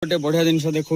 गोटे बढ़िया जिन देखा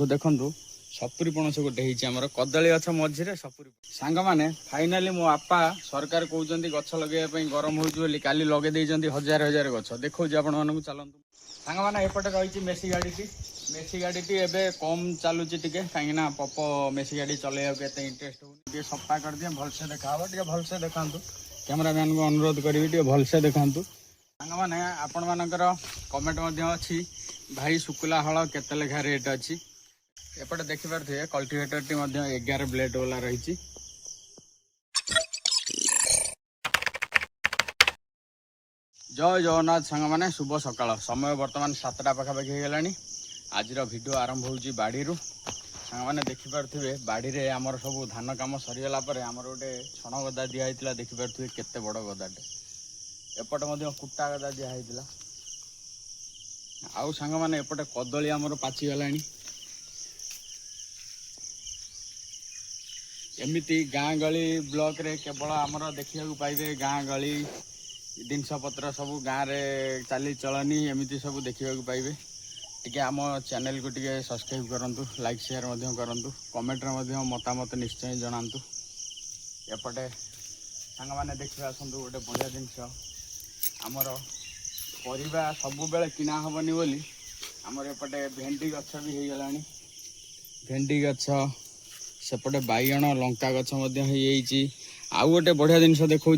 देखु सपुरी पणस गोटे होमर कदली गछ मझे सपुरी सांग मैंने फाइनाली मो बापा सरकार कहते गछ लगे गरम हो काली लगे हजार हजार गछ देखा आपण चलतु सांग मैंने एपटे रही मेसी गाड़ी एवं कम चलुची कहीं पप मेसी गाड़ी चलैया इंटरेस्ट हो सफा कर दिए भलसे देखा भलसे देखा कैमरामैन को अनुरोध करी भलसे देखा सांग मैंने आपण मानकर कमेंट अच्छी भाई शुक्ला हल केते लेखा रेट अच्छी एपटे देखिपे कल्टिवेटर टी 11 ब्लेड वाला रही। जय जगन्नाथ सांग मैंने शुभ सकाळ समय बर्तमान 7टा पाखापाखि हो गलानी। आज वीडियो आरंभ हो बाड़ी सांग मैंने देखिपे बाड़ी रे आमर सब धान कम सरीगला आमर गोटे छण गदा दिखाई देखिपे केते बड़ गदाटे एपटे कुटा गदा दिखाई आउ सांग मैंने एपटे कदली आमर पाची गलानी। एमती गाँ गली ब्लॉक रे केवल आमर देखा पाइबे गाँ गली जिनस पत्र सब गाँव में चाली चलनी एमती सब देखा पाइबे टे आम चैनल को टे सब्सक्राइब करूँ लाइक शेयर करूँ कमेंट रे मतामत निश्चय जनातु। एपटे सांग मैंने देखिए आसतु गोटे बढ़िया जिनस आमर परिबा सब बेले किना हेनी बोली आमर एपटे भेंडी गछ भी हो गला भेंडी गछ सेपटे बैगण लंका गछ आउ गोटे बढ़िया जिनस देखा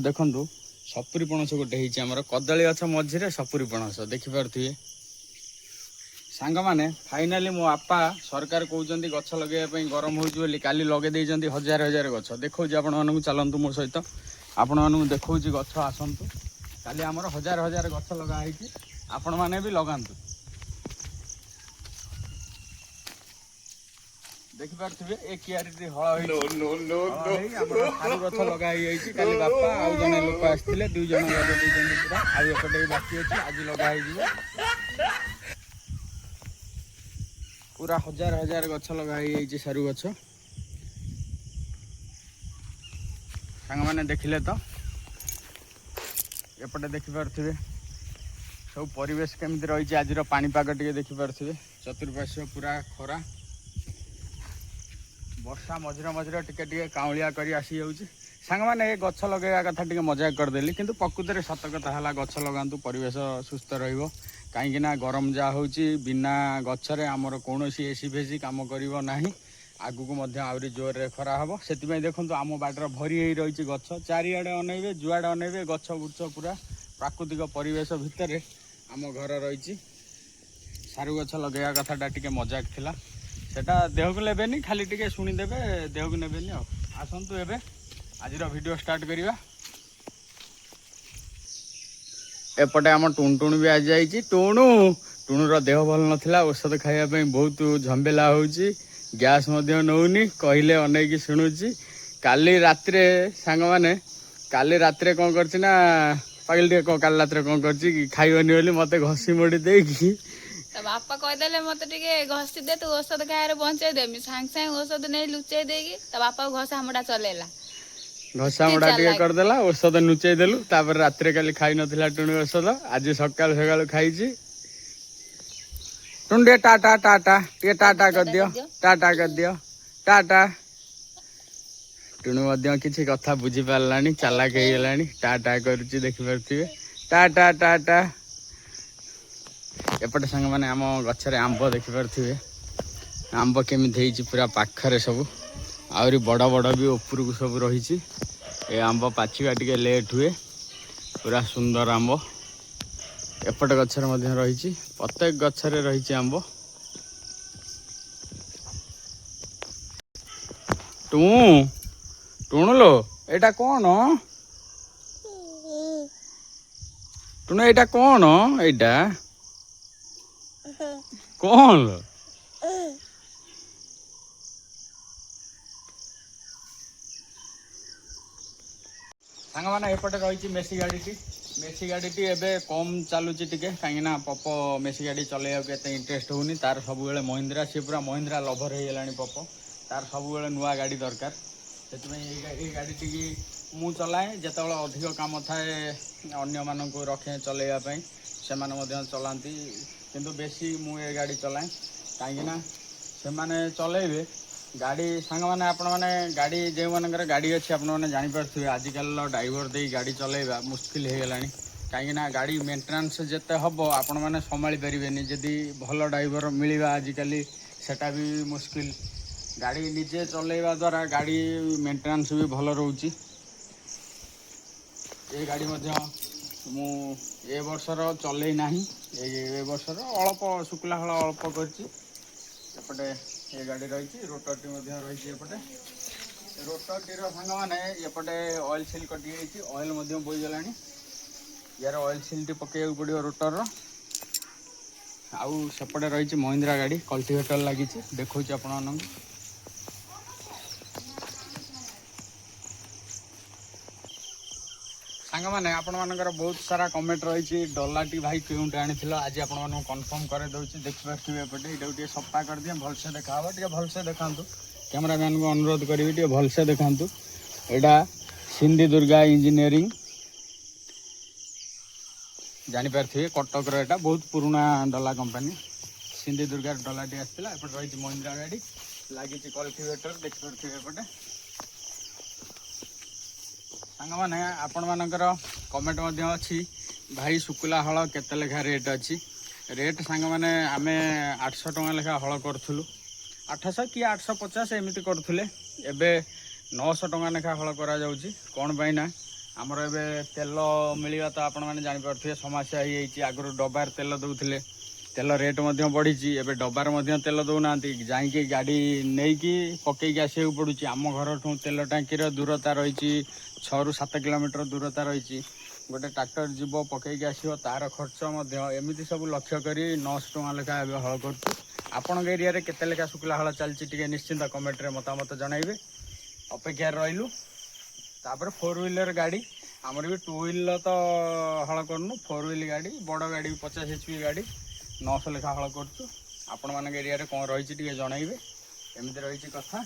देखु सपुरी पणस गोटे होमर कदली गछ मझे सपुरी पणस देखिपे सांग मैंने फाइनाली मो बापा सरकार कहते गछ लगे गरम हो काली लगे हजार हजार गछ देखा आपण चलतु मो सहित आपण देखा गछ आसतु काली आमर हजार हजार गछ लगाई आपण मैंने भी लगातु देखिपे ए कियारी हल सारू गछ लगाई काली बापा आउ जने लोक आसते 2 जन लगे पूरा आउटे बाकी अच्छे आज लगा पूरा हजार हजार गछ लगाई सारू गछ सांग मैंने देखिले तो एपटे देखिपे सब परिवेश केमती रही आज पानीपाग टे देखिपे चतुर्पार्श्व पूरा खरा वर्षा मझिरे मझिरे टिके काउलिया करी आसी जाऊँगी सांग मैंने ये गछ लगेगा कथा टिके मजाक करदेली किंतु प्रकृति में सतर्कता है गछ लगातु परिवेश सुस्थ रहिबो कहीं गरम जहाँ हो बिना गचरे आमर कौन एसी फेसी कम करिवो नाही आगु को आहरी जोर रे खरा हम से देखो आम बाटर भरी हो रही गछ चारिआडे अनेबे जुआडे अनेबे गछ बुछ पूरा प्राकृतिक परिवेश भितर आम घर रही सारू गछ लगेगा कथाटा टिके मजाक थिला सेटा देह को लेबेनी खाली टिके शुणीदेवे देह को नेबेनी आसतु एबे आज वीडियो स्टार्ट करिवा। एपटे आम टुणटुण भी आज जाइए टुणुर देह भल नाला औषध खायापी बहुत झंबेला होची गैस नौनी कहले अनेक शुणुची काली रात सांग मैंने काली रात कौन करना पागल काली रात कौन कर खाइबनी बोली मत घसी मोड़ी देकी बापा कहदे मत घसी दे तू औषध खाए बंचे देमी सांग सांग औषध नहीं लुचे देगी बापा घसा मुड़ा चलेला घसा मुड़ा टे करदेला औषध लुचेई देलु तापर रात काली खाई नथिला टुणी औषध आज सकाल सकाल खाई टुंडे टाटा टाटा टे टाटा कर दियो टाटा कर दियो टाटा टुणी किसी कथा बुझी पारानी चालाक हो गलानी टाटा करुच्ची देखिपे टाटा टाटा। एपटे सांग मैंने आम गचरे आंब देखिपे आंब केमी पूरा पाखरे सब आहरी बड़ बड़ भी ऊपर को सब रही आंब पाचिबा टिके लेट हुए पूरा सुंदर आंब एपटे गचर रही प्रत्येक गचरे रही आंब टुणुलो एटा कौन टुणु एटा कौन एटा कौन सांग मैंने एपटे रही मेसी गाड़ी एवं कम चलुची कहीं पप मेसी गाड़ी चलैया इंटरेस्ट होनी तार सब बेले महिंद्रा सी पूरा महिंद्रा लभर हो गलानी पप तार सब बेले नुआ गाड़ी दरकार से गाड़ी टी मु चलाए जिते अधिक कम थाए अन्य मानक रखे चलैया से चलाती କିନ୍ତୁ ବେଶୀ ମୁଁ ଏ ଗାଡ଼ି ଚଲାଏ କାହିଁକିନା ସେମାନେ ଚଲେଇବେ ଗାଡ଼ି ସାଙ୍ଗମାନେ ଆପଣମାନେ ଗାଡ଼ି ଯେଉଁମାନଙ୍କର ଗାଡ଼ି ଅଛି ଆପଣମାନେ ଜାଣିପାରୁଥିବେ ଆଜିକାଲିର ଡ୍ରାଇଭର ଦେଇ ଗାଡ଼ି ଚଲେଇବା ମୁସ୍କିଲ ହେଇଗଲାଣି କାହିଁକିନା ଗାଡ଼ି ମେଣ୍ଟେନାନ୍ସ ଯେତେ ହେବ ଆପଣମାନେ ସମ୍ଭାଳି ପାରିବେନି ଯଦି ଭଲ ଡ୍ରାଇଭର ମିଳିବା ଆଜିକାଲି ସେଟା ବି ମୁସ୍କିଲ ଗାଡ଼ି ନିଜେ ଚଲେଇବା ଦ୍ୱାରା ଗାଡ଼ି ମେଣ୍ଟେନାନ୍ସ ବି ଭଲ ରହୁଛି ଏ ଗାଡ଼ି ମଧ୍ୟ ମୁଁ ଏ ବର୍ଷର ଚଲେଇ ନାହିଁ ଏ ବର୍ଷର ଅଳ୍ପ ଶୁଖିଲା ହଳ ଅଳ୍ପ କରିଛି ଏପଟେ ଏ ଗାଡ଼ି ରହିଛି ରୋଟରଟି ମଧ୍ୟ ରହିଛି ଏପଟେ ରୋଟରଟିର ସାଙ୍ଗମାନେ ଏପଟେ ଅଏଲ୍ ସିଲ୍ କଟିଯାଇଛି ଅଏଲ୍ ମଧ୍ୟ ବୋହିଗଲାଣି ୟାର ଅଏଲ୍ ସିଲ୍ଟି ପକାଇବାକୁ ପଡ଼ିବ ରୋଟରର ଆଉ ସେପଟେ ରହିଛି ମହିନ୍ଦ୍ରା ଗାଡ଼ି କଲ୍ଟିଭେଟର ଲାଗିଛି ଦେଖାଉଛି ଆପଣମାନଙ୍କୁ ସାଙ୍ଗମାନେ ଆପଣମାନଙ୍କର ବହୁତ ସାରା କମେଣ୍ଟ ରହିଛି ଡଲାଟି ଭାଇ କେଉଁଠି ଆଣିଥିଲ ଆଜି ଆପଣମାନଙ୍କୁ କନଫର୍ମ କରିଦେଉଛି ଦେଖିପାରୁଥିବେ ଏପଟେ ଏଇଟାକୁ ଟିକେ ସଫା କରିଦିଏ ଭଲସେ ଦେଖାହେବ ଟିକେ ଭଲସେ ଦେଖାନ୍ତୁ କ୍ୟାମେରାମ୍ୟାନକୁ ଅନୁରୋଧ କରିବି ଟିକେ ଭଲସେ ଦେଖାନ୍ତୁ ଏଇଟା ସିନ୍ଧି ଦୁର୍ଗା ଇଞ୍ଜିନିୟରିଂ ଜାଣିପାରୁଥିବେ କଟକର ଏଇଟା ବହୁତ ପୁରୁଣା ଡଲା କମ୍ପାନୀ ସିନ୍ଧି ଦୁର୍ଗାର ଡଲାଟି ଆସିଥିଲା ଏପଟେ ରହିଛି ମହିନ୍ଦ୍ରା ଗାଡ଼ି ଲାଗିଛି କଲ୍ଟିଭେଟର ଦେଖିପାରୁଥିବେ ଏପଟେ ସାଙ୍ଗମାନେ ଆପଣମାନଙ୍କର କମେଣ୍ଟ ମଧ୍ୟ ଅଛି ଭାଇ ଶୁଖିଲା ହଳ କେତେ ଲେଖା ରେଟ୍ ଅଛି ରେଟ୍ ସାଙ୍ଗମାନେ ଆମେ 800 ଟଙ୍କା ଲେଖା ହଳ କରୁଥିଲୁ 800 କି 850 ଏମିତି କରୁଥିଲେ ଏବେ 900 ଟଙ୍କା ଲେଖା ହଳ କରାଯାଉଛି କ'ଣ ପାଇଁ ନା ଆମର ଏବେ ତେଲ ମିଳିବା ତ ଆପଣମାନେ ଜାଣିପାରୁଥିବେ ସମସ୍ୟା ହେଇଯାଇଛି ଆଗରୁ ଡବାରେ ତେଲ ଦେଉଥିଲେ ତେଲ ରେଟ୍ ମଧ୍ୟ ବଢ଼ିଛି ଏବେ ଡବାରେ ମଧ୍ୟ ତେଲ ଦେଉନାହାନ୍ତି ଯାଇକି ଗାଡ଼ି ନେଇକି ପକେଇକି ଆସିବାକୁ ପଡ଼ୁଛି ଆମ ଘରଠୁ ତେଲ ଟାଙ୍କିର ଦୂରତା ରହିଛି 6ରୁ 7 କିଲୋମିଟର ଦୂରତା ରହିଛି ଗୋଟେ ଟ୍ରାକ୍ଟର ଯିବ ପକେଇକି ଆସିବ ତାର ଖର୍ଚ୍ଚ ମଧ୍ୟ ଏମିତି ସବୁ ଲକ୍ଷ୍ୟ କରି 900 ଟଙ୍କା ଲେଖା ଏବେ ହଳ କରୁଛୁ ଆପଣଙ୍କ ଏରିଆରେ କେତେ ଲେଖା ଶୁଖିଲା ହଳ ଚାଲିଛି ଟିକେ ନିଶ୍ଚିନ୍ତ କମେଣ୍ଟରେ ମତାମତ ଜଣାଇବେ ଅପେକ୍ଷାରେ ରହିଲୁ ତାପରେ 4 ହ୍ୱିଲର ଗାଡ଼ି ଆମର ବି 2 ହ୍ୱିଲର ତ ହଳ କରୁନୁ 4 ହ୍ୱିଲ ଗାଡ଼ି ବଡ଼ ଗାଡ଼ି 50 HP ଗାଡ଼ି 900 ଲେଖା ହଳ କରୁଛୁ ଆପଣମାନଙ୍କ ଏରିଆରେ କ'ଣ ରହିଛି ଟିକେ ଜଣାଇବେ ଏମିତି ରହିଛି କଥା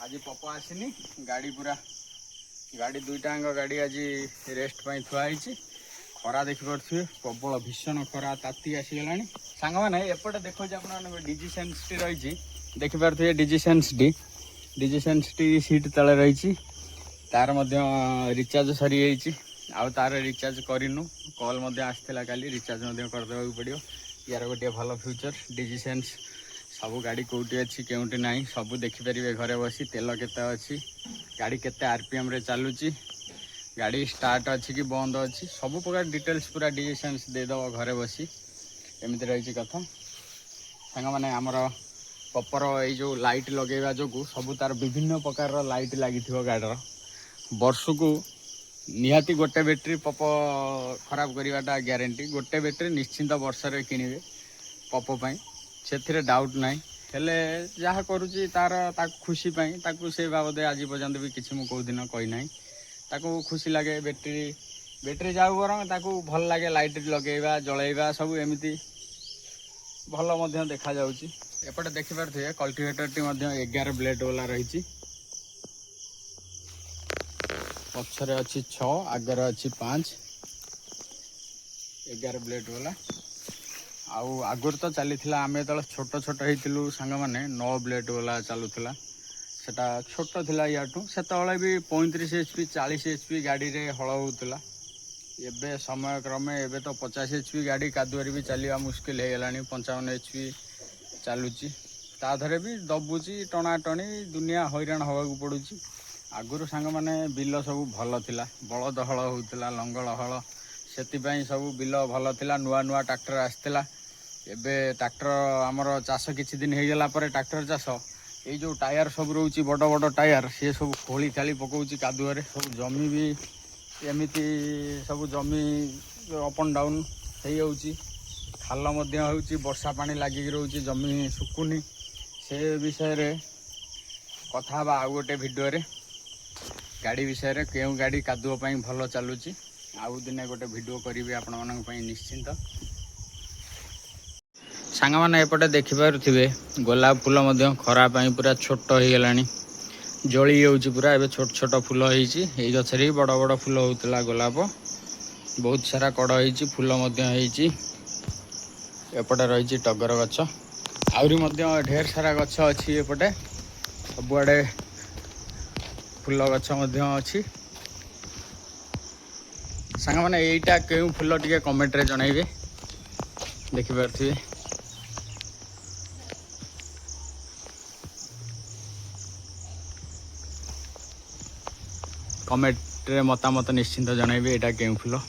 ଆଜି ପପ ଆସିନି ଗାଡ଼ି ପୁରା ଗାଡ଼ି ଦୁଇଟାଙ୍କ ଗାଡ଼ି ଆଜି ରେଷ୍ଟ ପାଇଁ ଥୁଆ ହେଇଛି ଖରା ଦେଖିପାରୁଥିବେ ପ୍ରବଳ ଭୀଷଣ ଖରା ତାତି ଆସିଗଲାଣି ସାଙ୍ଗମାନେ ଏପଟେ ଦେଖାଉଛି ଆପଣମାନଙ୍କ ଡିଜିସେନ୍ସଟି ରହିଛି ଦେଖିପାରୁଥିବେ ଡିଜିସେନ୍ସଟି ସିଟ୍ ତଳେ ରହିଛି ତାର ମଧ୍ୟ ରିଚାର୍ଜ ସରିଯାଇଛି ଆଉ ତାର ରିଚାର୍ଜ କରିନୁ କଲ୍ ମଧ୍ୟ ଆସିଥିଲା କାଲି ରିଚାର୍ଜ ମଧ୍ୟ କରିଦେବାକୁ ପଡ଼ିବ ୟାର ଗୋଟିଏ ଭଲ ଫ୍ୟୁଚର ଡିଜିସେନ୍ସ ସବୁ ଗାଡ଼ି କେଉଁଠି ଅଛି କେଉଁଠି ନାହିଁ ସବୁ ଦେଖିପାରିବେ ଘରେ ବସି ତେଲ କେତେ ଅଛି ଗାଡ଼ି କେତେ RPMରେ ଚାଲୁଛି ଗାଡ଼ି ଷ୍ଟାର୍ଟ ଅଛି କି ବନ୍ଦ ଅଛି ସବୁ ପ୍ରକାର ଡିଟେଲ୍ସ ପୁରା ଡିଜିସେନ୍ସ ଦେଇଦେବ ଘରେ ବସି ଏମିତି ରହିଛି କଥା ସାଙ୍ଗମାନେ ଆମର ପପର ଏଇ ଯେଉଁ ଲାଇଟ୍ ଲଗାଇବା ଯୋଗୁଁ ସବୁ ତାର ବିଭିନ୍ନ ପ୍ରକାରର ଲାଇଟ୍ ଲାଗିଥିବ ଗାଡ଼ିର ବର୍ଷକୁ ନିହାତି ଗୋଟେ ବ୍ୟାଟେରୀ ପପ ଖରାପ କରିବାଟା ଗ୍ୟାରେଣ୍ଟି ଗୋଟେ ବ୍ୟାଟେରୀ ନିଶ୍ଚିନ୍ତ ବର୍ଷରେ କିଣିବେ ପପ ପାଇଁ ସେଥିରେ ଡାଉଟ୍ ନାହିଁ ହେଲେ ଯାହା କରୁଛି ତାକୁ ଖୁସି ପାଇଁ ତାକୁ ସେ ବାବଦରେ ଆଜି ପର୍ଯ୍ୟନ୍ତ ବି କିଛି ମୁଁ କେଉଁଦିନ କହିନାହିଁ ତାକୁ ଖୁସି ଲାଗେ ବ୍ୟାଟେରୀ ଯାଉ ବରଂ ତାକୁ ଭଲ ଲାଗେ ଲାଇଟ୍ ଲଗାଇବା ଜଳାଇବା ସବୁ ଏମିତି ଭଲ ମଧ୍ୟ ଦେଖାଯାଉଛି ଏପଟେ ଦେଖିପାରୁଥିବେ କଲ୍ଟିଭେଟରଟି ମଧ୍ୟ 11 ବ୍ଲେଡ୍ ବାଲା ରହିଛି ପଛରେ ଅଛି 6 ଆଗରେ ଅଛି 5 11 ବ୍ଲେଡ୍ ବାଲା ଆଉ ଆଗରୁ ତ ଚାଲିଥିଲା ଆମେ ଯେତେବେଳେ ଛୋଟ ହେଇଥିଲୁ ସାଙ୍ଗମାନେ 9 ବ୍ଲେଡ୍ ବାଲା ଚାଲୁଥିଲା ସେଟା ଛୋଟ ଥିଲା ୟାଠୁ ସେତେବେଳେ ବି 35 HP 40 HP ଗାଡ଼ିରେ ହଳ ହେଉଥିଲା ଏବେ ସମୟ କ୍ରମେ ଏବେ ତ 50 HP ଗାଡ଼ି କାଦୁଅରେ ବି ଚାଲିବା ମୁସ୍କିଲ ହେଇଗଲାଣି 55 HP ଚାଲୁଛି ତା ଦେହରେ ବି ଦବୁଛି ଟଣାଟଣି ଦୁନିଆ ହଇରାଣ ହେବାକୁ ପଡ଼ୁଛି ଆଗରୁ ସାଙ୍ଗମାନେ ବିଲ ସବୁ ଭଲ ଥିଲା ବଳଦ ହଳ ହେଉଥିଲା ଲଙ୍ଗଳ ହଳ ସେଥିପାଇଁ ସବୁ ବିଲ ଭଲ ଥିଲା ନୂଆ ଟ୍ରାକ୍ଟର ଆସିଥିଲା ଏବେ ଟ୍ରାକ୍ଟର ଆମର ଚାଷ କିଛି ଦିନ ହେଇଗଲା ପରେ ଟ୍ରାକ୍ଟର ଚାଷ ଏଇ ଯେଉଁ ଟାୟାର ସବୁ ରହୁଛି ବଡ଼ ଟାୟାର ସିଏ ସବୁ ଖୋଳି ଖାଳି ପକାଉଛି କାଦୁଅରେ ସବୁ ଜମି ବି ଏମିତି ସବୁ ଜମି ଅପ୍ ଆଣ୍ଡ ଡାଉନ୍ ହେଇଯାଉଛି ଖାଲ ମଧ୍ୟ ହେଉଛି ବର୍ଷା ପାଣି ଲାଗିକି ରହୁଛି ଜମି ଶୁଖୁନି ସେ ବିଷୟରେ କଥା ହେବା ଆଉ ଗୋଟେ ଭିଡ଼ିଓରେ ଗାଡ଼ି ବିଷୟରେ କେଉଁ ଗାଡ଼ି କାଦୁଅ ପାଇଁ ଭଲ ଚାଲୁଛି ଆଉ ଦିନେ ଗୋଟେ ଭିଡ଼ିଓ କରିବି ଆପଣମାନଙ୍କ ପାଇଁ ନିଶ୍ଚିନ୍ତ ସାଙ୍ଗମାନେ ଏପଟେ ଦେଖିପାରୁଥିବେ ଗୋଲାପ ଫୁଲ ମଧ୍ୟ ଖରା ପାଇଁ ପୁରା ଛୋଟ ହେଇଗଲାଣି ଜଳି ଯାଉଛି ପୁରା ଏବେ ଛୋଟ ଫୁଲ ହେଇଛି ଏଇ ଗଛରେ ବି ବଡ଼ ଫୁଲ ହେଉଥିଲା ଗୋଲାପ ବହୁତ ସାରା କଡ଼ ହେଇଛି ଫୁଲ ମଧ୍ୟ ହେଇଛି एपटे रही टगर गछ आहरी ढेर सारा गछ अच्छी एपटे सबुआड़े फूल गछ अच्छी सांग मैंने यहीटा क्यों फूल टे कमेंट रे जनइबे देखिपे कमेंट रे मतामत निश्चिंत जनइबे यहाँ क्यों फूल।